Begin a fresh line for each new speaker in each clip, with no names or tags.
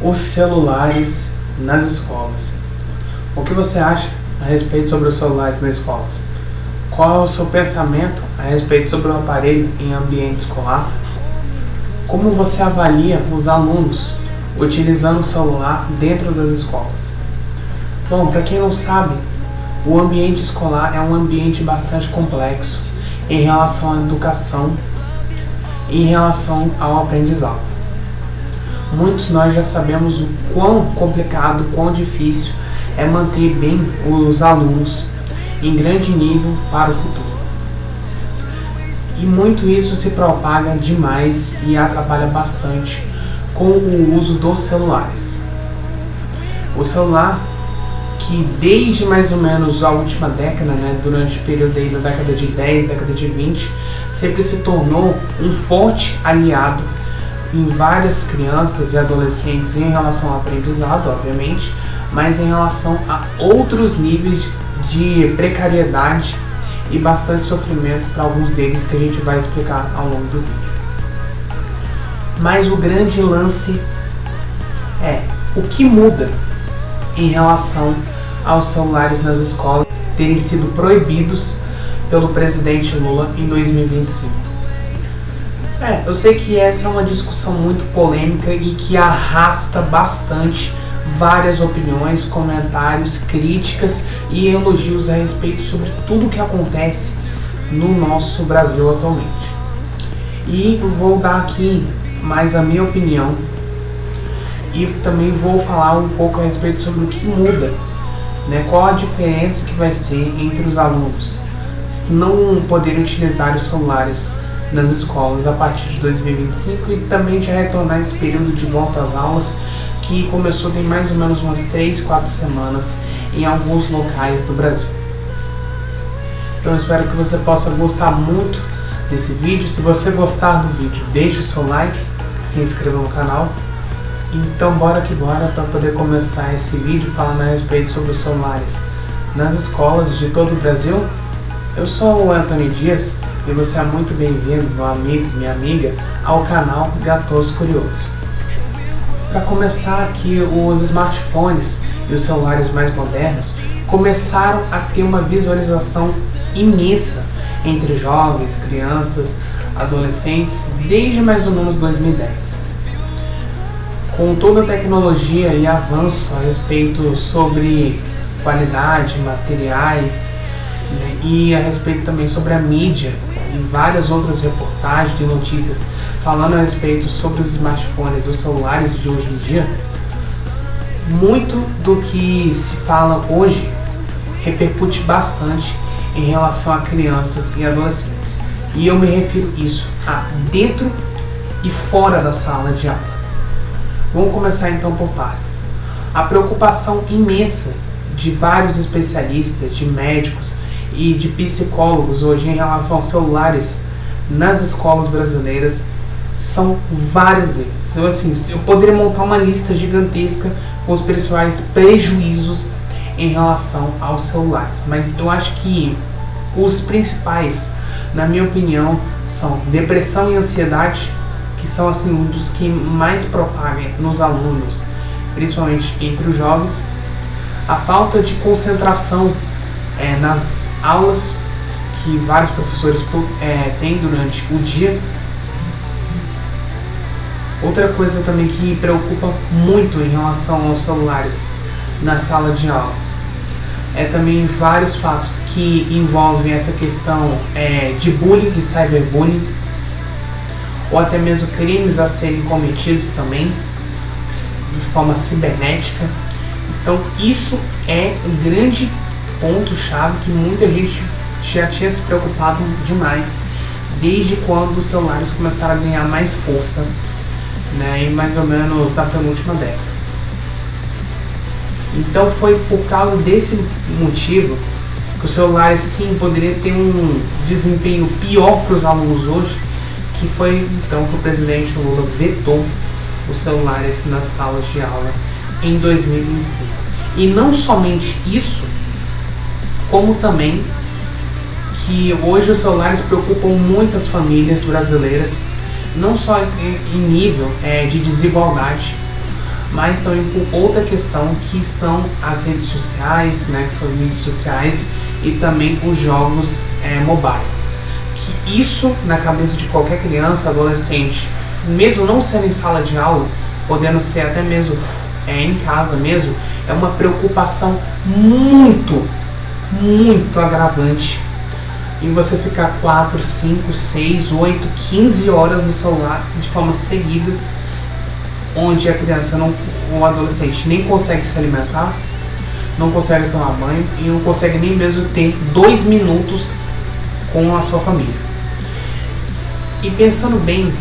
Os celulares nas escolas. O que você acha a respeito sobre os celulares nas escolas? Qual é o seu pensamento a respeito sobre o aparelho em ambiente escolar? Como você avalia os alunos utilizando o celular dentro das escolas? Bom, para quem não sabe, o ambiente escolar é um ambiente bastante complexo em relação à educação e em relação ao aprendizado. Muitos nós já sabemos o quão complicado, quão difícil é manter bem os alunos em grande nível para o futuro. E muito isso se propaga demais e atrapalha bastante com o uso dos celulares. O celular, que desde mais ou menos a última década, durante o período aí da década de 10, década de 20, sempre se tornou um forte aliado em várias crianças e adolescentes em relação ao aprendizado, obviamente, mas em relação a outros níveis de precariedade e bastante sofrimento para alguns deles que a gente vai explicar ao longo do vídeo. Mas o grande lance é o que muda em relação aos celulares nas escolas terem sido proibidos pelo presidente Lula em 2025. Eu sei que essa é uma discussão muito polêmica e que arrasta bastante várias opiniões, comentários, críticas e elogios a respeito sobre tudo o que acontece no nosso Brasil atualmente. E eu vou dar aqui mais a minha opinião e também vou falar um pouco a respeito sobre o que muda, qual a diferença que vai ser entre os alunos não poderem utilizar os celulares nas escolas a partir de 2025 e também já retornar esse período de volta às aulas que começou tem mais ou menos umas 3, 4 semanas em alguns locais do Brasil. Então eu espero que você possa gostar muito desse vídeo. Se você gostar do vídeo, deixe o seu like, se inscreva no canal. Então bora que bora para poder começar esse vídeo falando a respeito sobre os celulares nas escolas de todo o Brasil. Eu sou o Antônio Dias e você é muito bem-vindo, meu amigo, minha amiga, ao canal Gatoso Curioso. Para começar aqui, os smartphones e os celulares mais modernos começaram a ter uma visualização imensa entre jovens, crianças, adolescentes, desde mais ou menos 2010. Com toda a tecnologia e avanço a respeito sobre qualidade, materiais, e a respeito também sobre a mídia e várias outras reportagens de notícias falando a respeito sobre os smartphones e os celulares de hoje em dia, muito do que se fala hoje repercute bastante em relação a crianças e adolescentes. E eu me refiro isso a dentro e fora da sala de aula. Vamos começar então por partes. A preocupação imensa de vários especialistas, de médicos e de psicólogos hoje em relação aos celulares nas escolas brasileiras são vários deles. Eu poderia montar uma lista gigantesca com os principais prejuízos em relação aos celulares, mas eu acho que os principais, na minha opinião, são depressão e ansiedade, que são um dos que mais propagam nos alunos, principalmente entre os jovens, a falta de concentração nas aulas que vários professores têm durante o dia. Outra coisa também que preocupa muito em relação aos celulares na sala de aula é também vários fatos que envolvem essa questão de bullying e cyberbullying, ou até mesmo crimes a serem cometidos também de forma cibernética. Então isso é um grande ponto-chave que muita gente já tinha se preocupado demais desde quando os celulares começaram a ganhar mais força, em mais ou menos da penúltima década. Então foi por causa desse motivo que os celulares sim poderiam ter um desempenho pior para os alunos hoje, que foi então que o presidente Lula vetou os celulares nas salas de aula em 2025. E não somente isso, como também que hoje os celulares preocupam muitas famílias brasileiras, não só em nível de desigualdade, mas também por outra questão que são as redes sociais, né, que são as mídias sociais e também os jogos mobile. Que isso na cabeça de qualquer criança, adolescente, mesmo não sendo em sala de aula, podendo ser até mesmo em casa mesmo, é uma preocupação muito agravante em você ficar 4, 5, 6, 8, 15 horas no celular de forma seguidas, onde a criança ou o adolescente nem consegue se alimentar, não consegue tomar banho e não consegue nem mesmo ter 2 minutos com a sua família. E pensando bem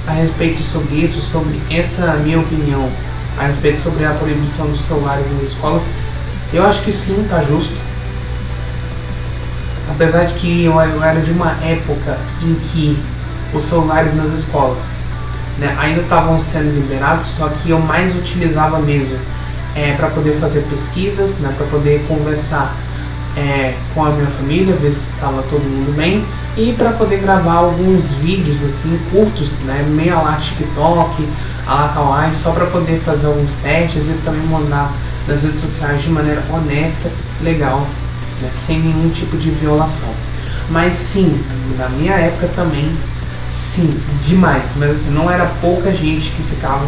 a respeito sobre isso, sobre essa minha opinião a respeito sobre a proibição dos celulares nas escolas, eu acho que sim, tá justo. Apesar de que eu era de uma época em que os celulares nas escolas, né, ainda estavam sendo liberados, só que eu mais utilizava mesmo para poder fazer pesquisas, né, para poder conversar com a minha família, ver se estava todo mundo bem, e para poder gravar alguns vídeos assim curtos, né, meio a lá TikTok, a lá Kawaii, só para poder fazer alguns testes e também mandar nas redes sociais de maneira honesta, legal, né, sem nenhum tipo de violação. Mas sim, na minha época também, sim, demais, mas assim, não era pouca gente que ficava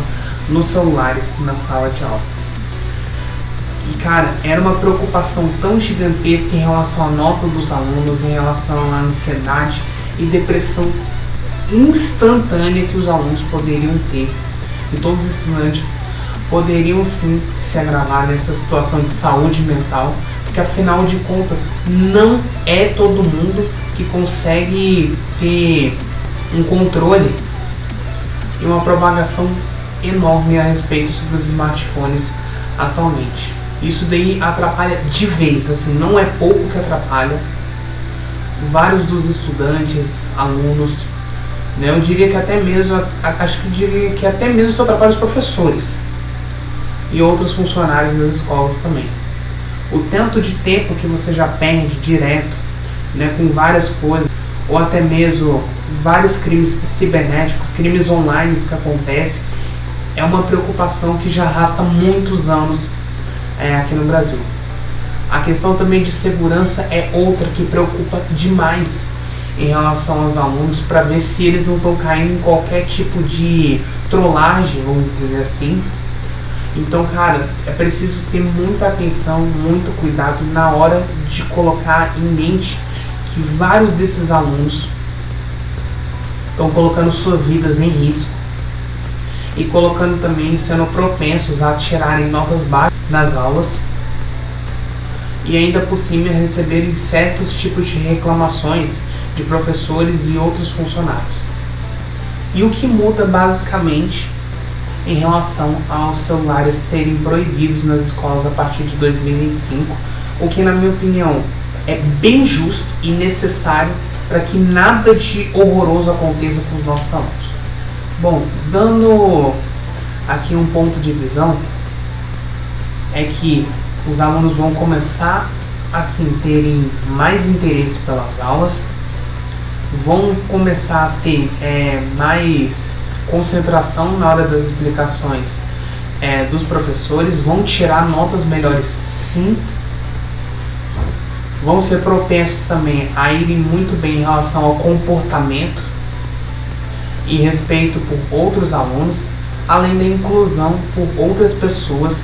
nos celulares na sala de aula. E cara, era uma preocupação tão gigantesca em relação à nota dos alunos, em relação à ansiedade e depressão instantânea que os alunos poderiam ter. E todos os estudantes poderiam sim se agravar nessa situação de saúde mental, porque afinal de contas não é todo mundo que consegue ter um controle e uma propagação enorme a respeito sobre os smartphones atualmente. Isso daí atrapalha de vez, assim, não é pouco que atrapalha vários dos estudantes, alunos, né? Eu diria que até mesmo, isso atrapalha os professores e outros funcionários das escolas também. O tanto de tempo que você já perde direto, né, com várias coisas, ou até mesmo vários crimes cibernéticos, crimes online que acontecem, é uma preocupação que já arrasta muitos anos aqui no Brasil. A questão também de segurança é outra que preocupa demais em relação aos alunos, para ver se eles não estão caindo em qualquer tipo de trollagem, vamos dizer assim. Então, cara, é preciso ter muita atenção, muito cuidado na hora de colocar em mente que vários desses alunos estão colocando suas vidas em risco e colocando também, sendo propensos a tirarem notas baixas nas aulas e ainda por cima receberem certos tipos de reclamações de professores e outros funcionários. E o que muda basicamente em relação aos celulares serem proibidos nas escolas a partir de 2025, o que na minha opinião é bem justo e necessário para que nada de horroroso aconteça com os nossos alunos. Bom, dando aqui um ponto de visão, é que os alunos vão começar a terem mais interesse pelas aulas, vão começar a ter mais concentração na hora das explicações dos professores, vão tirar notas melhores sim, vão ser propensos também a irem muito bem em relação ao comportamento e respeito por outros alunos, além da inclusão por outras pessoas,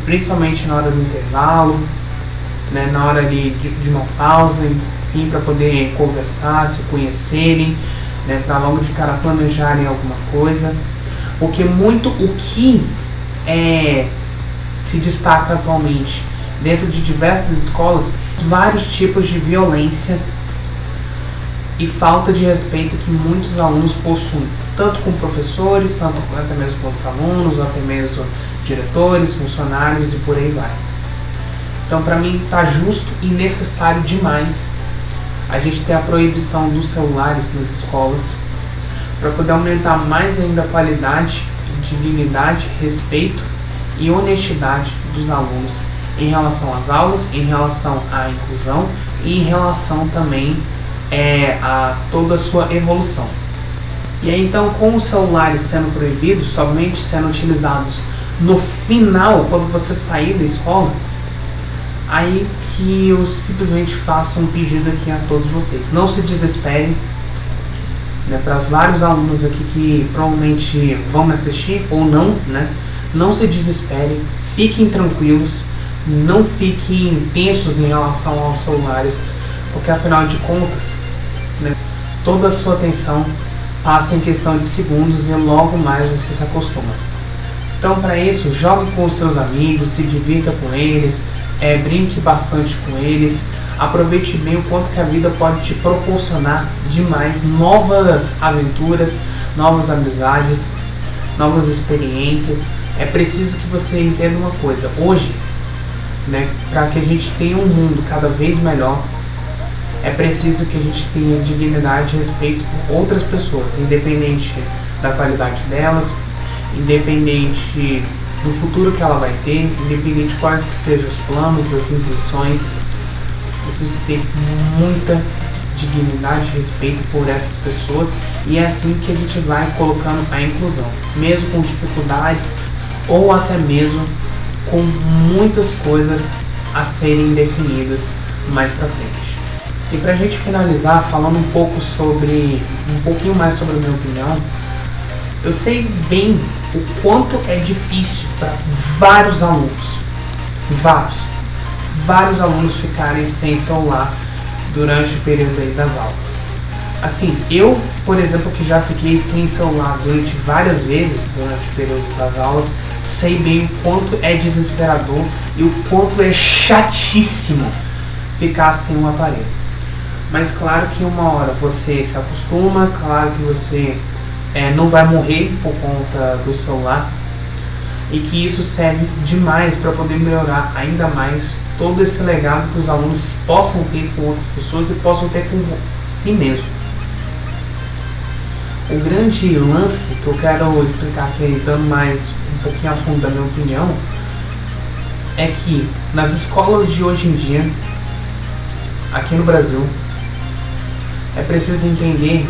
principalmente na hora do intervalo, né, na hora de uma pausa, enfim, para poder conversar, se conhecerem, né, para logo de cara planejarem alguma coisa, porque muito o que se destaca atualmente dentro de diversas escolas, vários tipos de violência e falta de respeito que muitos alunos possuem, tanto com professores, tanto até mesmo com outros alunos, ou até mesmo diretores, funcionários e por aí vai. Então, para mim, está justo e necessário demais a gente ter a proibição dos celulares nas escolas, para poder aumentar mais ainda a qualidade, dignidade, respeito e honestidade dos alunos em relação às aulas, em relação à inclusão e em relação também a toda a sua evolução. E aí, então, com os celulares sendo proibidos, somente sendo utilizados no final, quando você sair da escola, aí que eu simplesmente faço um pedido aqui a todos vocês. Não se desesperem, né, para vários alunos aqui que provavelmente vão me assistir ou não, né? Não se desesperem, fiquem tranquilos, não fiquem tensos em relação aos celulares, porque afinal de contas, né, toda a sua atenção passa em questão de segundos e logo mais você se acostuma. Então, para isso, jogue com os seus amigos, se divirta com eles, brinque bastante com eles, aproveite bem o quanto que a vida pode te proporcionar demais novas aventuras, novas amizades, novas experiências. É preciso que você entenda uma coisa, hoje, né, para que a gente tenha um mundo cada vez melhor, é preciso que a gente tenha dignidade e respeito por outras pessoas, independente da qualidade delas, independente do futuro que ela vai ter, independente de quais que sejam os planos, as intenções. Preciso ter muita dignidade e respeito por essas pessoas, e é assim que a gente vai colocando a inclusão, mesmo com dificuldades ou até mesmo com muitas coisas a serem definidas mais pra frente. E pra gente finalizar, falando um pouquinho mais sobre a minha opinião, eu sei bem o quanto é difícil para vários alunos ficarem sem celular durante o período aí das aulas. Assim, eu, por exemplo, que já fiquei sem celular durante várias vezes durante o período das aulas, sei bem o quanto é desesperador e o quanto é chatíssimo ficar sem um aparelho. Mas claro que uma hora você se acostuma, claro que você não vai morrer por conta do celular, e que isso serve demais para poder melhorar ainda mais todo esse legado que os alunos possam ter com outras pessoas e possam ter com si mesmo. O grande lance que eu quero explicar aqui, dando mais um pouquinho a fundo da minha opinião, é que nas escolas de hoje em dia, aqui no Brasil, é preciso entender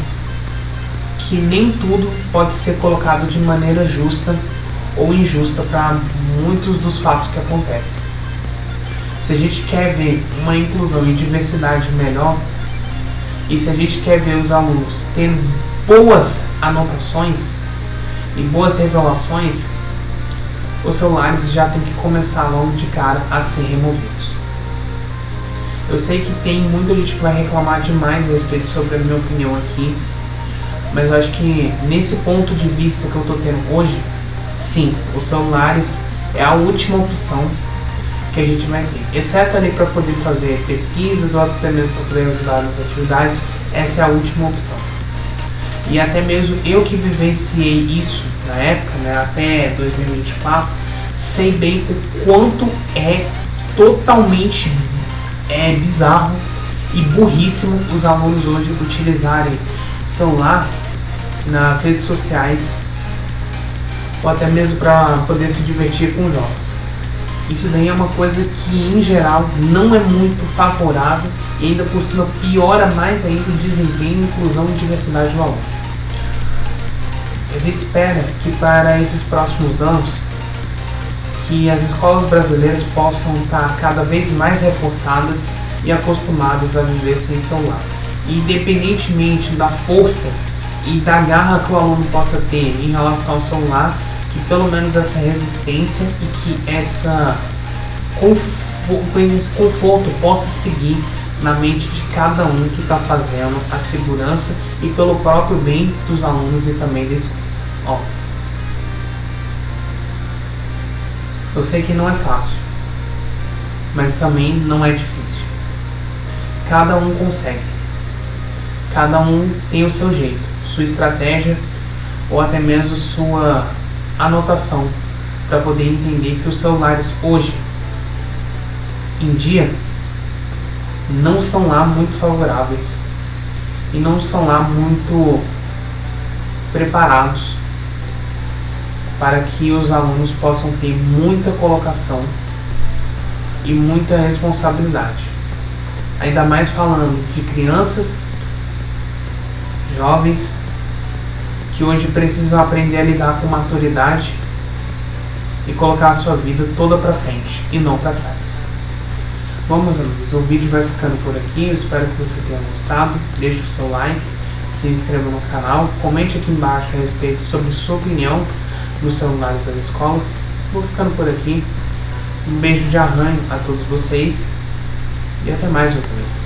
que nem tudo pode ser colocado de maneira justa ou injusta para muitos dos fatos que acontecem. Se a gente quer ver uma inclusão e diversidade melhor, e se a gente quer ver os alunos tendo boas anotações e boas revelações, os celulares já tem que começar logo de cara a ser removidos. Eu sei que tem muita gente que vai reclamar demais a respeito sobre a minha opinião aqui, mas eu acho que nesse ponto de vista que eu estou tendo hoje, sim, os celulares é a última opção que a gente vai ter. Exceto ali para poder fazer pesquisas ou até mesmo para poder ajudar nas atividades, essa é a última opção. E até mesmo eu que vivenciei isso na época, né, até 2024, sei bem o quanto é totalmente bizarro e burríssimo os alunos hoje utilizarem celular nas redes sociais ou até mesmo para poder se divertir com jogos. Isso daí é uma coisa que em geral não é muito favorável e ainda por cima piora mais ainda o desempenho, inclusão e diversidade do aluno. A gente espera que para esses próximos anos que as escolas brasileiras possam estar cada vez mais reforçadas e acostumadas a viver sem celular. E independentemente da força e da garra que o aluno possa ter em relação ao celular, que pelo menos essa resistência e que esse conforto possa seguir na mente de cada um que está fazendo a segurança e pelo próprio bem dos alunos e também da escola. Eu sei que não é fácil, mas também não é difícil. Cada um consegue. Cada um tem o seu jeito, sua estratégia ou até mesmo sua anotação para poder entender que os celulares hoje em dia não são lá muito favoráveis e não são lá muito preparados para que os alunos possam ter muita colocação e muita responsabilidade. Ainda mais falando de crianças, jovens, que hoje precisam aprender a lidar com maturidade e colocar a sua vida toda para frente e não para trás. Bom, meus amigos, o vídeo vai ficando por aqui. Eu espero que você tenha gostado. Deixe o seu like, se inscreva no canal, comente aqui embaixo a respeito sobre sua opinião nos celulares das escolas. Vou ficando por aqui. Um beijo de arranho a todos vocês e até mais, meus amigos.